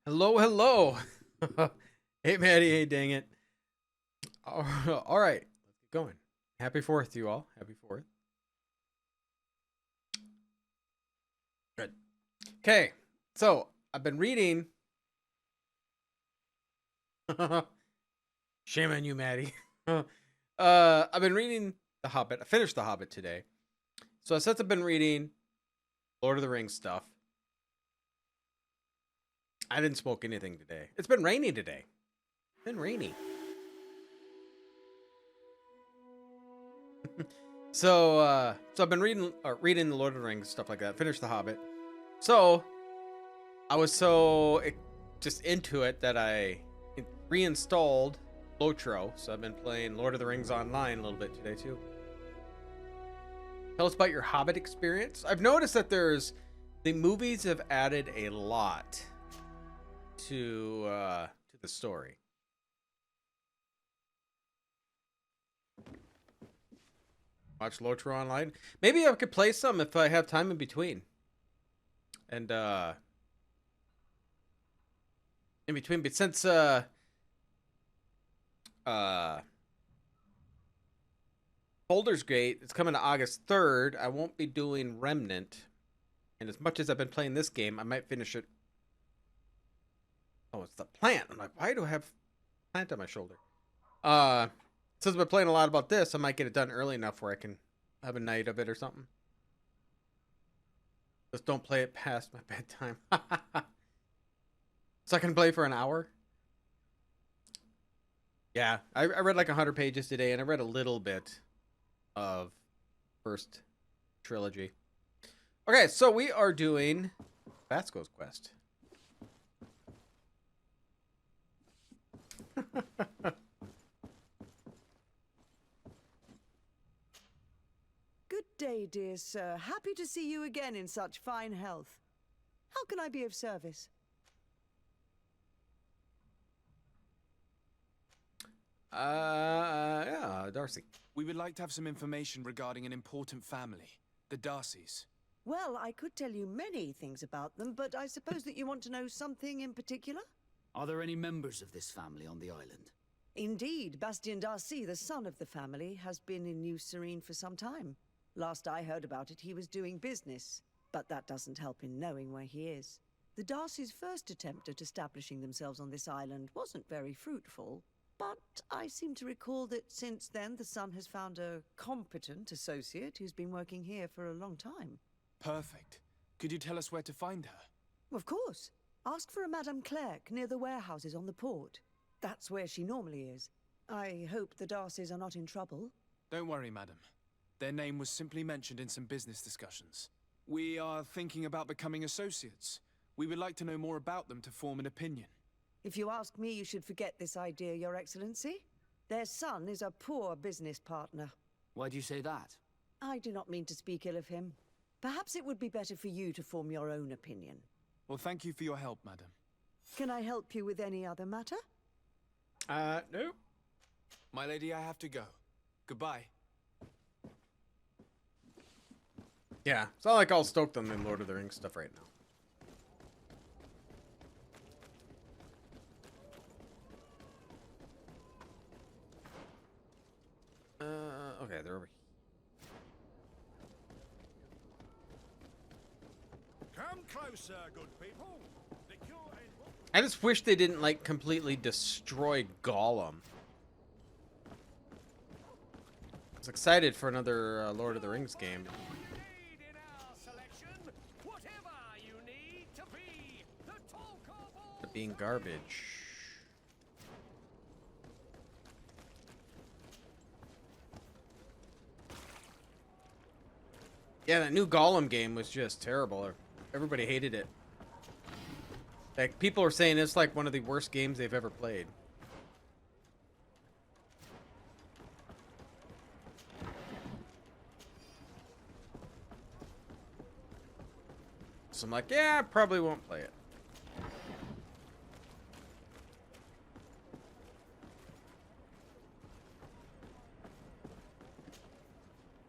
Hello, hello. Hey, Maddie. Hey, dang it. All right, let's get going. Happy 4th, you all. Happy 4th. Good. Okay, so I've been reading. Shame on you, Maddie. I've been reading The Hobbit. I finished The Hobbit today. So since I've been reading Lord of the Rings stuff, I didn't smoke anything today. It's been rainy today. It's been rainy. So I've been reading the Lord of the Rings stuff like that. Finished The Hobbit. So I was just into it that I reinstalled Lotro. So I've been playing Lord of the Rings online a little bit today too. Tell us about your Hobbit experience. I've noticed that the movies have added a lot to the story. Watch Lotro online. Maybe I could play some if I have time in between. And in between, but since Baldur's Gate, it's coming to August 3rd, I won't be doing Remnant. And as much as I've been playing this game, I might finish it. Oh, it's the plant. I'm like, why do I have plant on my shoulder? Since I've been playing a lot about this, I might get it done early enough where I can have a night of it or something. Just don't play it past my bedtime. So I can play for an hour? Yeah, I read like 100 pages today, and I read a little bit of first trilogy. Okay, so we are doing Vasco's quest. Good day, dear sir. Happy to see you again in such fine health. How can I be of service? Yeah, Darcy. We would like to have some information regarding an important family, the Darcys. Well, I could tell you many things about them, but I suppose that you want to know something in particular? Are there any members of this family on the island? Indeed, Bastien Darcy, the son of the family, has been in New Serene for some time. Last I heard about it, he was doing business, but that doesn't help in knowing where he is. The Darcys' first attempt at establishing themselves on this island wasn't very fruitful, but I seem to recall that since then the son has found a competent associate who's been working here for a long time. Perfect. Could you tell us where to find her? Of course. Ask for a Madame Clerc near the warehouses on the port. That's where she normally is. I hope the Darcys are not in trouble. Don't worry, madam. Their name was simply mentioned in some business discussions. We are thinking about becoming associates. We would like to know more about them to form an opinion. If you ask me, you should forget this idea, Your Excellency. Their son is a poor business partner. Why do you say that? I do not mean to speak ill of him. Perhaps it would be better for you to form your own opinion. Well, thank you for your help, madam. Can I help you with any other matter? No. My lady, I have to go. Goodbye. Yeah, it's not like all stoked on the Lord of the Rings stuff right now. Okay, they're over here. Come closer, good people. The cure ain't what I just wish they didn't like completely destroy Gollum. I was excited for another Lord of the Rings game. need in our selection. Whatever you need to be the talk of all. But being garbage. Yeah, that new Gollum game was just terrible. Everybody hated it. Like, people are saying it's like one of the worst games they've ever played. So I'm like, yeah, I probably won't play it.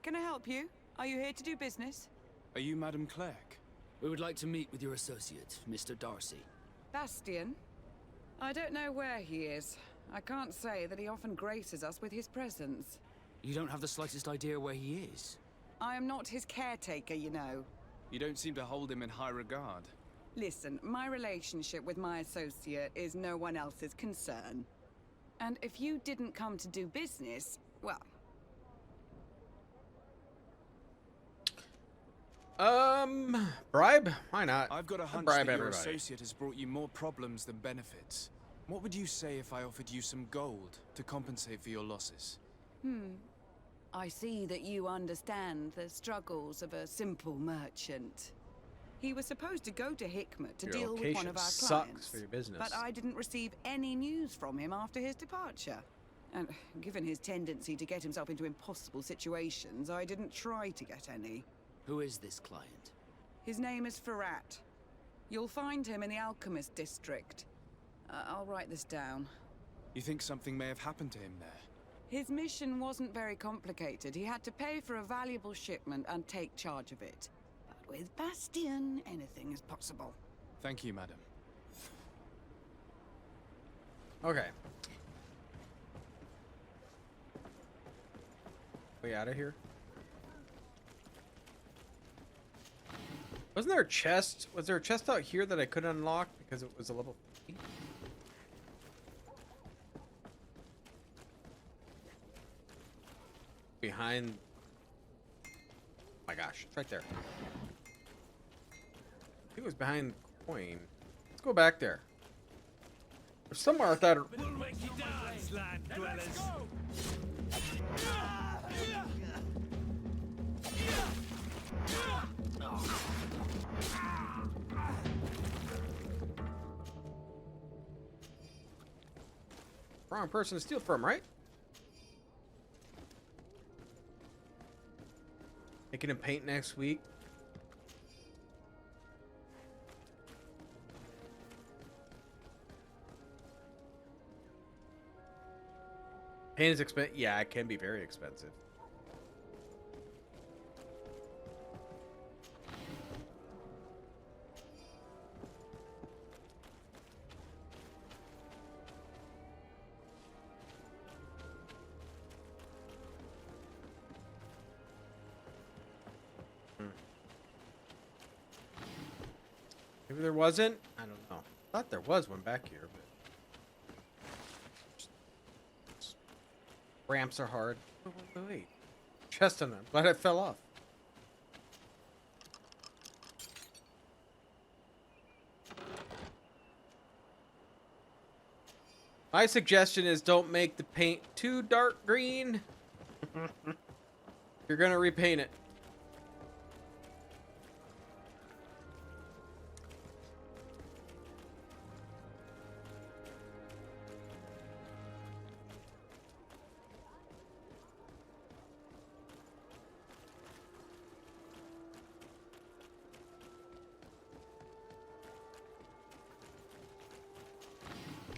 Can I help you? Are you here to do business? Are you Madam Clerc? We would like to meet with your associate, Mr. Darcy. Bastian? I don't know where he is. I can't say that he often graces us with his presence. You don't have the slightest idea where he is? I am not his caretaker, you know. You don't seem to hold him in high regard. Listen, my relationship with my associate is no one else's concern. And if you didn't come to do business, well... Bribe? Why not? I've got a hunch bribe that your everybody. associate has brought you more problems than benefits. What would you say if I offered you some gold to compensate for your losses? I see that you understand the struggles of a simple merchant. He was supposed to go to Hikmet to Your deal with one location of our sucks clients. for your business. But I didn't receive any news from him after his departure. And given his tendency to get himself into impossible situations, I didn't try to get any. Who is this client? His name is Ferrat. You'll find him in the Alchemist District. I'll write this down. You think something may have happened to him there? His mission wasn't very complicated. He had to pay for a valuable shipment and take charge of it. But with Bastian, anything is possible. Thank you, madam. Okay. We out of here? Wasn't there a chest? Was there a chest out here that I couldn't unlock because it was a level 3? Behind. Oh my gosh, it's right there. I think it was behind the coin. Let's go back there. There's somewhere I thought. We'll make you dance, land dwellers. Wrong person to steal from, right? Making him paint next week. Paint is expensive. Yeah, it can be very expensive. Maybe there wasn't? I don't know. I thought there was one back here, but... Ramps are hard. Wait. Chest on them. Glad I fell off. My suggestion is don't make the paint too dark green. You're gonna repaint it.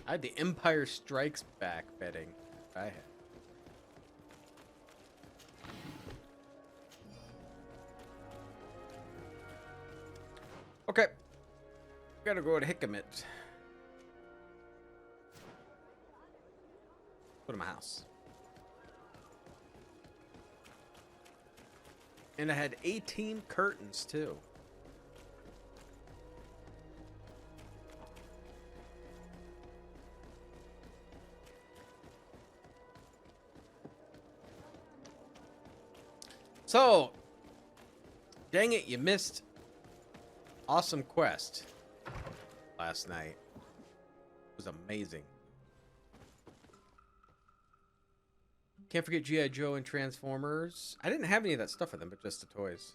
I had the Empire Strikes Back betting. I had. Okay. Gotta go to Hikmet. Go to my house. And I had 18 curtains too. So, dang it, you missed awesome quest last night. It was amazing. Can't forget G.I. Joe and Transformers. I didn't have any of that stuff for them, but just the toys.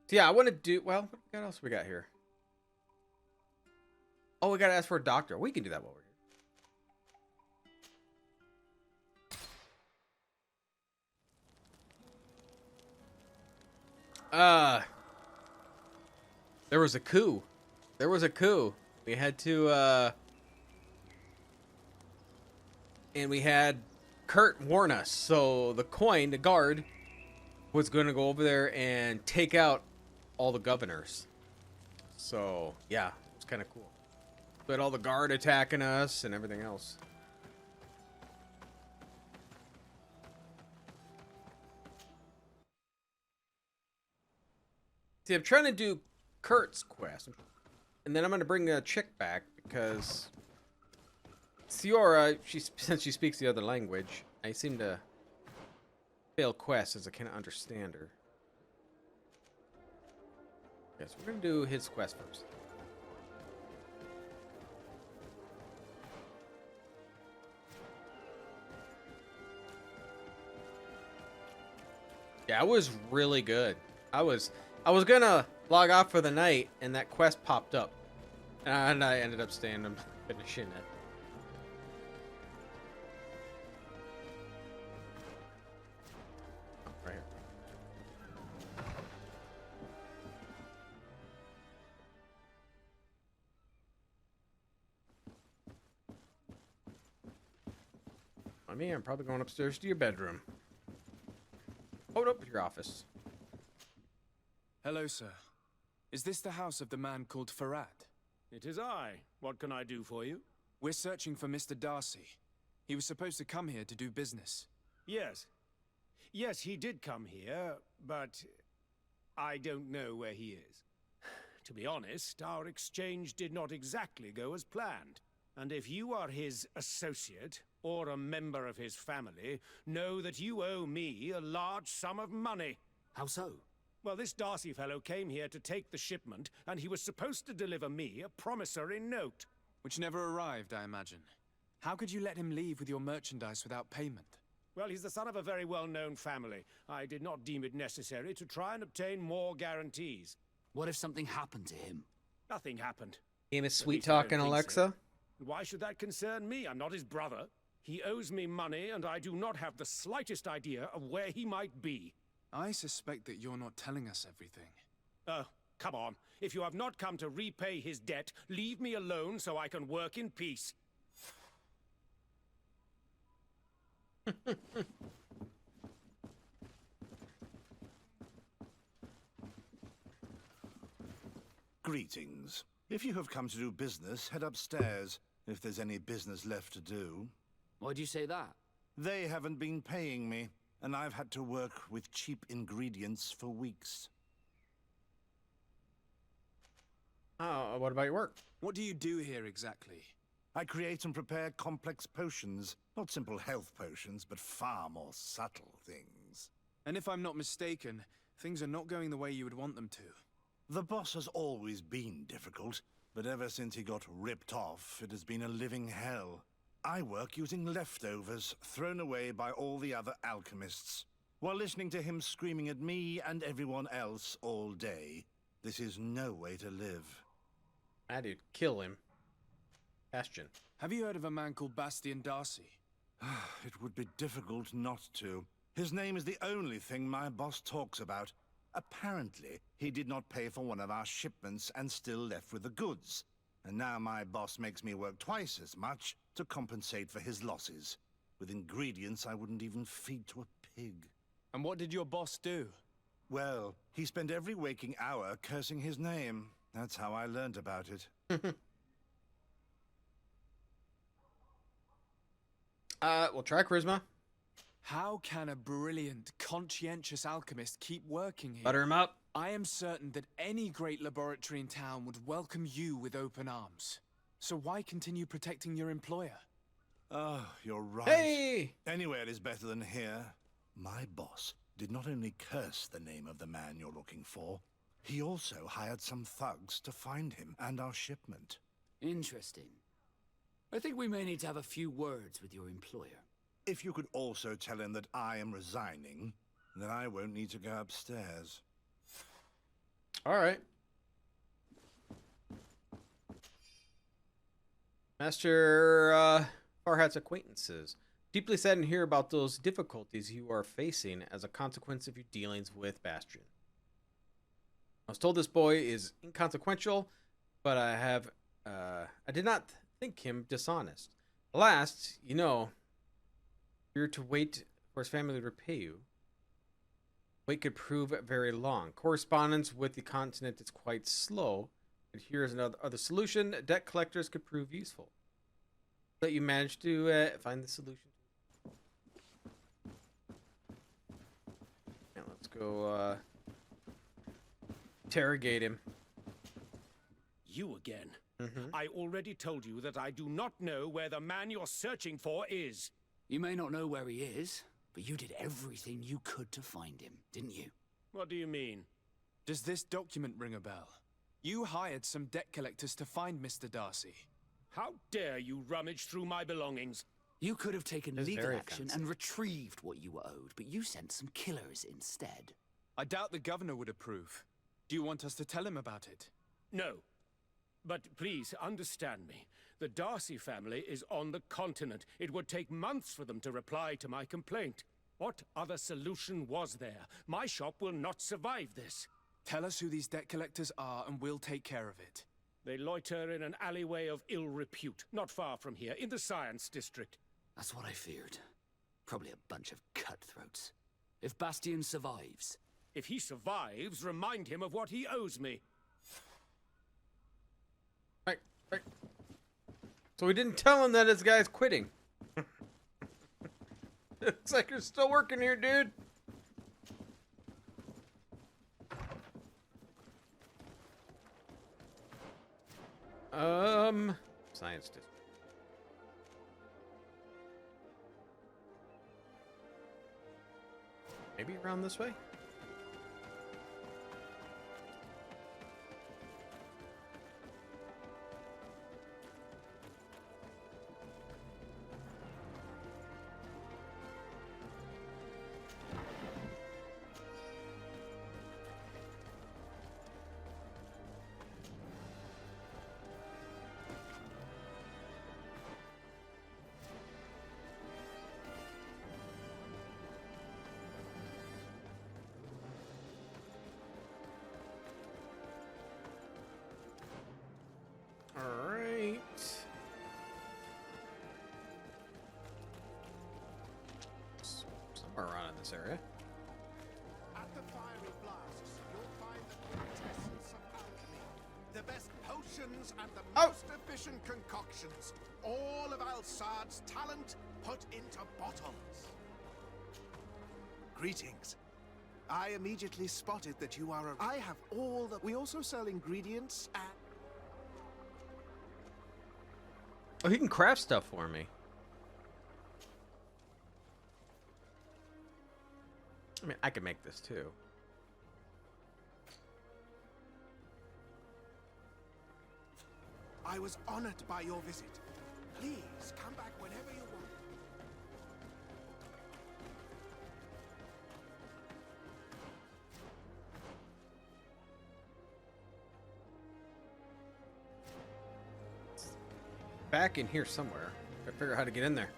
So yeah, I want to do... Well, what else we got here? Oh, we got to ask for a doctor. We can do that while we're here. There was a coup. There was a coup. We had to and we had Kurt warn us. So the coin, the guard, was going to go over there and take out all the governors. So yeah, it's kind of cool. We had all the guard attacking us and everything else. See, I'm trying to do Kurt's quest, and then I'm going to bring a chick back because Ciora, since she speaks the other language, I seem to fail quests as I can't understand her. Yes, we're going to do his quest first. Yeah, it was really good. I was gonna log off for the night, and that quest popped up, and I ended up staying and finishing it. Oh, right here. I mean, I'm probably going upstairs to your bedroom. Oh, nope, your office. Hello, sir. Is this the house of the man called Farad? It is I. What can I do for you? We're searching for Mr. Darcy. He was supposed to come here to do business. Yes. Yes, he did come here, but I don't know where he is. To be honest, our exchange did not exactly go as planned. And if you are his associate, or a member of his family, know that you owe me a large sum of money. How so? Well, this Darcy fellow came here to take the shipment, and he was supposed to deliver me a promissory note. Which never arrived, I imagine. How could you let him leave with your merchandise without payment? Well, he's the son of a very well-known family. I did not deem it necessary to try and obtain more guarantees. What if something happened to him? Nothing happened. Game is At sweet least I don't talking, think Alexa. so. Why should that concern me? I'm not his brother. He owes me money, and I do not have the slightest idea of where he might be. I suspect that you're not telling us everything. Oh, come on. If you have not come to repay his debt, leave me alone so I can work in peace. Greetings. If you have come to do business, head upstairs, if there's any business left to do. Why'd you say that? They haven't been paying me, and I've had to work with cheap ingredients for weeks. What about your work? What do you do here exactly? I create and prepare complex potions. Not simple health potions, but far more subtle things. And if I'm not mistaken, things are not going the way you would want them to. The boss has always been difficult, but ever since he got ripped off, it has been a living hell. I work using leftovers thrown away by all the other alchemists, while listening to him screaming at me and everyone else all day. This is no way to live. I did kill him. Bastion. Have you heard of a man called Bastian Darcy? It would be difficult not to. His name is the only thing my boss talks about. Apparently, he did not pay for one of our shipments and still left with the goods. And now my boss makes me work twice as much to compensate for his losses, with ingredients I wouldn't even feed to a pig. And what did your boss do? Well, he spent every waking hour cursing his name. That's how I learned about it. We'll try charisma. How can a brilliant, conscientious alchemist keep working here? Butter him up. I am certain that any great laboratory in town would welcome you with open arms. So why continue protecting your employer? Oh, you're right. Hey! Anywhere is better than here. My boss did not only curse the name of the man you're looking for, he also hired some thugs to find him and our shipment. Interesting. I think we may need to have a few words with your employer. If you could also tell him that I am resigning, then I won't need to go upstairs. All right. Master Farhat's acquaintances. Deeply saddened to hear about those difficulties you are facing as a consequence of your dealings with Bastion. I was told this boy is inconsequential, but I did not think him dishonest. Last, you know, If you were to wait for his family to repay you, wait could prove very long. Correspondence with the continent is quite slow, but here's another other solution. Debt collectors could prove useful. That you managed to find the solution. And let's go interrogate him. You again. Mm-hmm. I already told you that I do not know where the man you're searching for is. You may not know where he is, but you did everything you could to find him, didn't you? What do you mean? Does this document ring a bell? You hired some debt collectors to find Mr. Darcy. How dare you rummage through my belongings? You could have taken That's legal very action offensive. and retrieved what you were owed, but you sent some killers instead. I doubt the governor would approve. Do you want us to tell him about it? No. But please understand me. The Darcy family is on the continent. It would take months for them to reply to my complaint. What other solution was there? My shop will not survive this. Tell us who these debt collectors are and we'll take care of it. They loiter in an alleyway of ill repute, not far from here, in the Science District. That's what I feared. Probably a bunch of cutthroats. If Bastian survives... If he survives, remind him of what he owes me. Right. So we didn't tell him that this guy's quitting. It's like you're still working here, dude. Science District. Maybe around this way? Alright. Somewhere around in this area. At the fiery blasts, you'll find the quintessence of alchemy. The best potions and the most efficient concoctions. All of Al-Sad's talent put into bottles. Greetings. I immediately spotted that you are I have all the... We also sell ingredients and... Oh, he can craft stuff for me. I mean, I could make this too. I was honored by your visit. Please, come back whenever you want. Back in here somewhere. Gotta figure out how to get in there.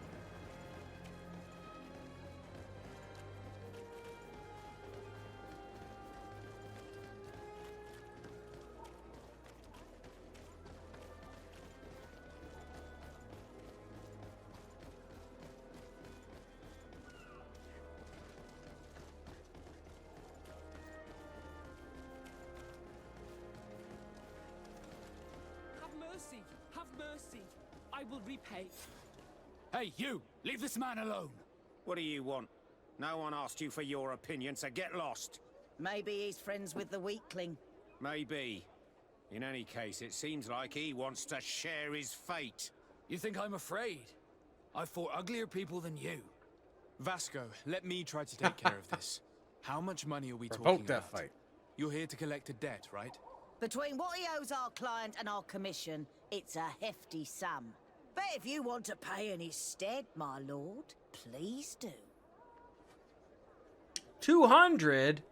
Have mercy! Have mercy! I will repay. Hey, you! Leave this man alone! What do you want? No one asked you for your opinion, so get lost. Maybe he's friends with the weakling. Maybe. In any case, it seems like he wants to share his fate. You think I'm afraid? I've fought uglier people than you. Vasco, let me try to take care of this. How much money are we Provoke talking that about? fight. You're here to collect a debt, right? Between what he owes our client and our commission, it's a hefty sum. But if you want to pay in his stead, my lord, please do. 200?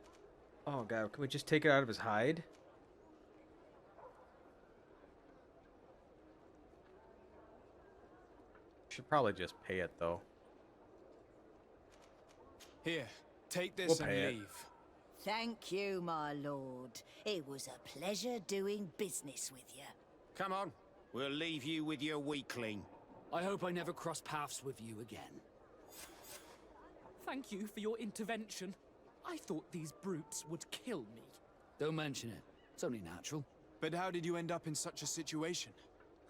Oh god, can we just take it out of his hide? Should probably just pay it though. Here, take this We'll and pay it. leave. Thank you, my lord. It was a pleasure doing business with you. Come on, we'll leave you with your weakling. I hope I never cross paths with you again. Thank you for your intervention. I thought these brutes would kill me. Don't mention it. It's only natural. But how did you end up in such a situation?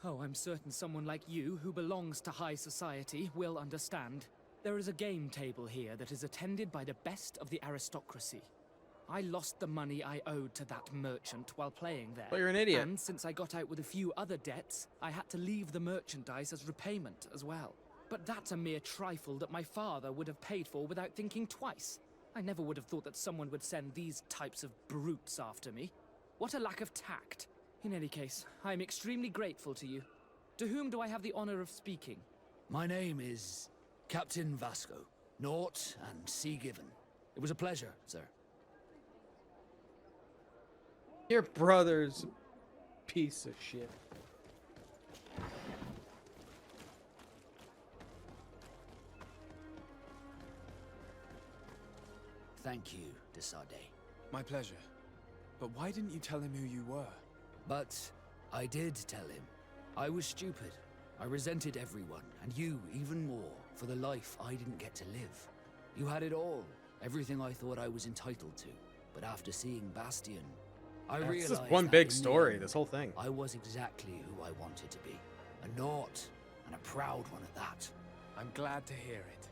Oh, I'm certain someone like you, who belongs to high society, will understand. There is a game table here that is attended by the best of the aristocracy. I lost the money I owed to that merchant while playing there. Well, you're an idiot. And since I got out with a few other debts, I had to leave the merchandise as repayment as well. But that's a mere trifle that my father would have paid for without thinking twice. I never would have thought that someone would send these types of brutes after me. What a lack of tact. In any case, I am extremely grateful to you. To whom do I have the honor of speaking? My name is Captain Vasco. Naught and sea given. It was a pleasure, sir. Your brother's a piece of shit. Thank you, Desade. My pleasure. But why didn't you tell him who you were? But I did tell him. I was stupid. I resented everyone, and you even more, for the life I didn't get to live. You had it all, everything I thought I was entitled to. But after seeing Bastion, I It's realized just one that big in the story, end, this whole thing. I was exactly who I wanted to be. A naught, and a proud one at that. I'm glad to hear it.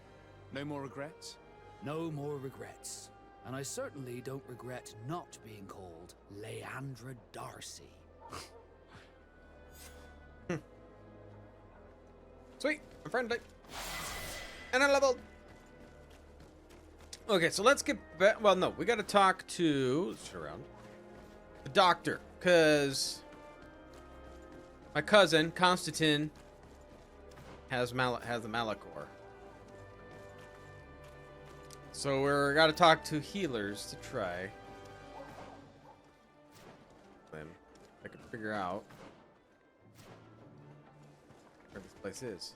No more regrets? No more regrets. And I certainly don't regret not being called Leandra Darcy. Sweet, I'm friendly. And I leveled. Okay, so let's get back. Well, no, we got to talk to. Let's turn around. The doctor, because my cousin Constantine has the Malachor. So we're got to talk to healers to try. Then I can figure out where this place is.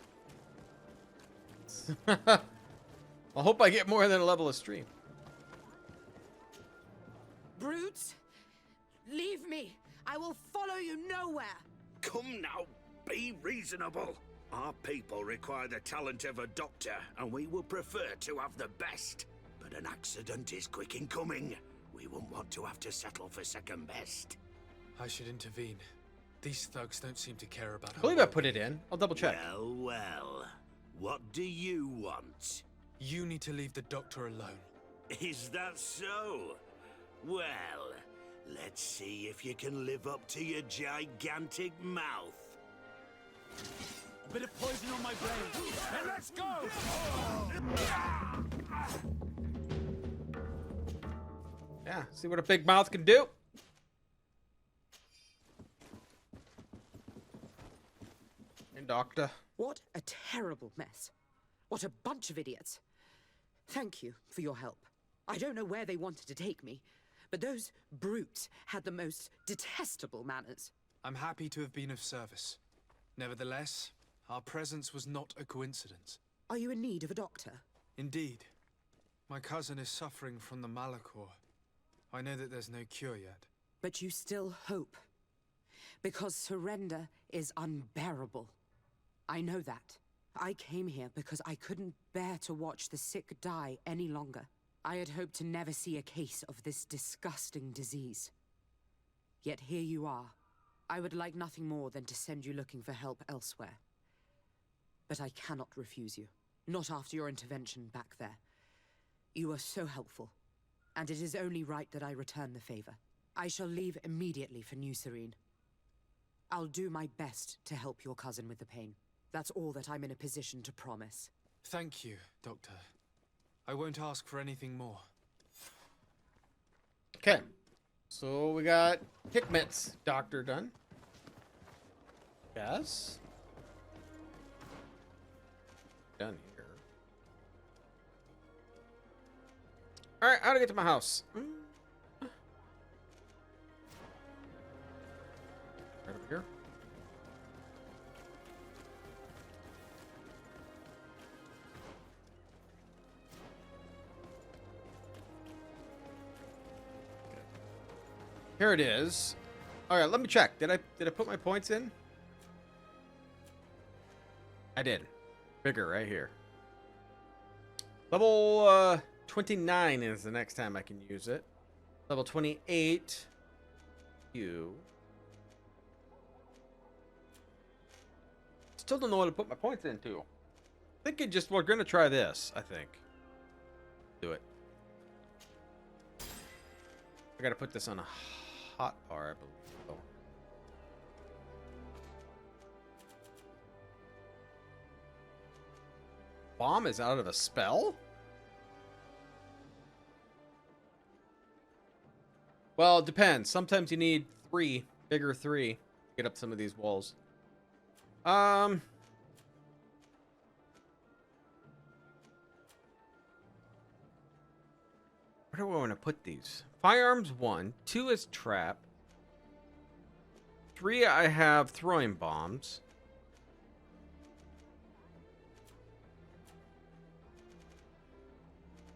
I hope I get more than a level of stream. Brutes, leave me. I will follow you nowhere. Come now, be reasonable. Our people require the talent of a doctor, and we would prefer to have the best. But an accident is quick in coming. We wouldn't want to have to settle for second best. I should intervene. These thugs don't seem to care about I believe I put it in. I'll double check. Well, well. What do you want? You need to leave the doctor alone. Is that so? Well, let's see if you can live up to your gigantic mouth. A bit of poison on my brain. And let's go! Yeah, see what a big mouth can do. Hey, doctor. What a terrible mess. What a bunch of idiots. Thank you for your help. I don't know where they wanted to take me, but those brutes had the most detestable manners. I'm happy to have been of service. Nevertheless, our presence was not a coincidence. Are you in need of a doctor? Indeed. My cousin is suffering from the Malachor. I know that there's no cure yet. But you still hope. Because surrender is unbearable. I know that. I came here because I couldn't bear to watch the sick die any longer. I had hoped to never see a case of this disgusting disease. Yet here you are. I would like nothing more than to send you looking for help elsewhere. But I cannot refuse you. Not after your intervention back there. You were so helpful, and it is only right that I return the favor. I shall leave immediately for New Serene. I'll do my best to help your cousin with the pain. That's all that I'm in a position to promise. Thank you, Doctor. I won't ask for anything more. Okay. So we got Hickmet's doctor done. Yes. Done here. Alright, how to get to my house? Right over here. Here it is. All right, let me check. Did I put my points in? I did. Bigger right here. Level 29 is the next time I can use it. Level 28. You. Still don't know what to put my points into. I think we're gonna try this, I think. Do it. I gotta put this on a hot bar, I believe. Oh. Bomb is out of a spell? Well, it depends. Sometimes you need bigger three, to get up some of these walls. Where do I want to put these? Firearms 1, 2 is trap. 3 I have throwing bombs.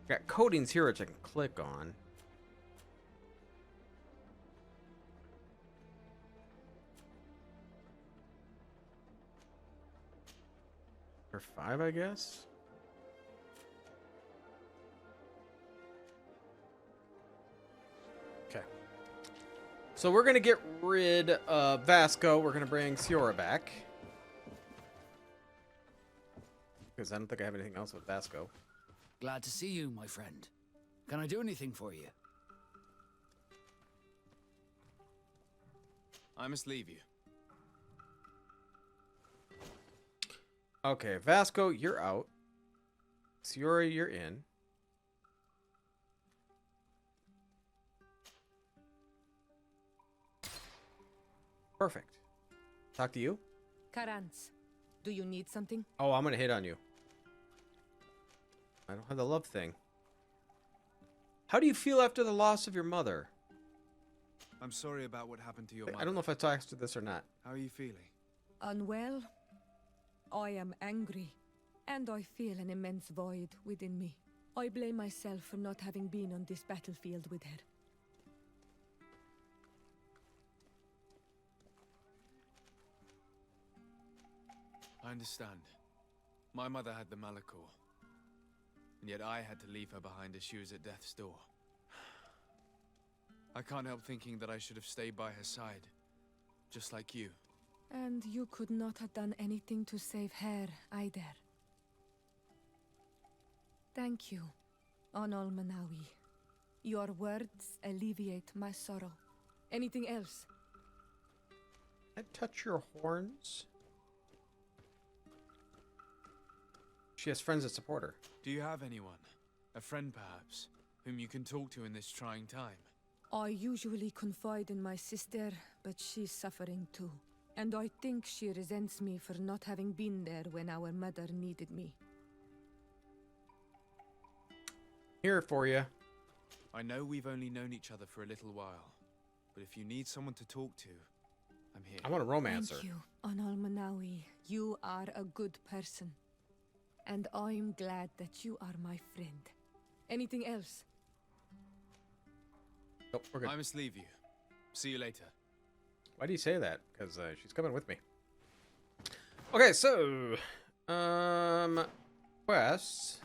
Got coatings here which I can click on. For 5, I guess. Okay. So we're gonna get rid of Vasco. We're gonna bring Siora back. Because I don't think I have anything else with Vasco. Glad to see you, my friend. Can I do anything for you? I must leave you. Okay, Vasco, you're out. Siora, you're in. Perfect. Talk to you. Karans, do you need something? Oh, I'm gonna hit on you. I don't have the love thing. How do you feel after the loss of your mother? I'm sorry about what happened to your mother. I don't know if I talked to this or not. How are you feeling? Unwell? I am angry, and I feel an immense void within me. I blame myself for not having been on this battlefield with her. I understand. My mother had the Malachor, and yet I had to leave her behind as she was at death's door. I can't help thinking that I should have stayed by her side, just like you. And you could not have done anything to save her either. Thank you, Onol Manawi. Your words alleviate my sorrow. Anything else? Can I touch your horns? She has friends that support her. Do you have anyone, a friend perhaps, whom you can talk to in this trying time? I usually confide in my sister, but she's suffering too. And I think she resents me for not having been there when our mother needed me. Here for you. I know we've only known each other for a little while, but if you need someone to talk to, I'm here. I want a romancer. Thank you, Onol Manawi. You are a good person. And I'm glad that you are my friend. Anything else? Nope, we're good. I must leave you. See you later. Why do you say that? Because she's coming with me. Okay, so quests.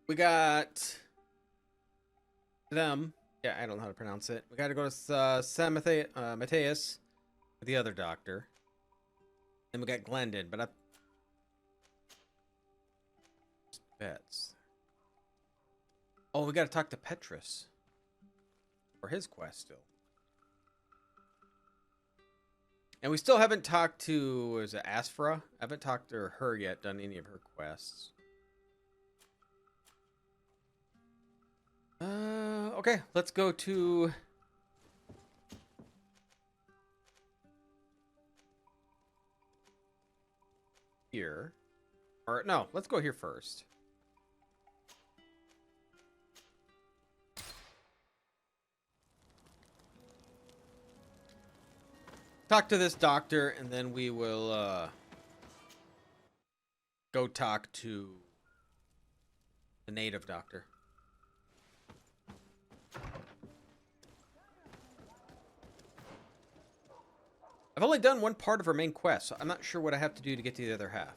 We got them. Yeah, I don't know how to pronounce it. We got to go to San Mateus with the other doctor. Then we got Glendon, but bets. Oh, we got to talk to Petrus for his quest still. And we still haven't talked to, is it Asphra? I haven't talked to her yet, done any of her quests. Okay, let's go to here. Or no, let's go here first. Talk to this doctor, and then we will go talk to the native doctor. I've only done one part of her main quest, so I'm not sure what I have to do to get to the other half.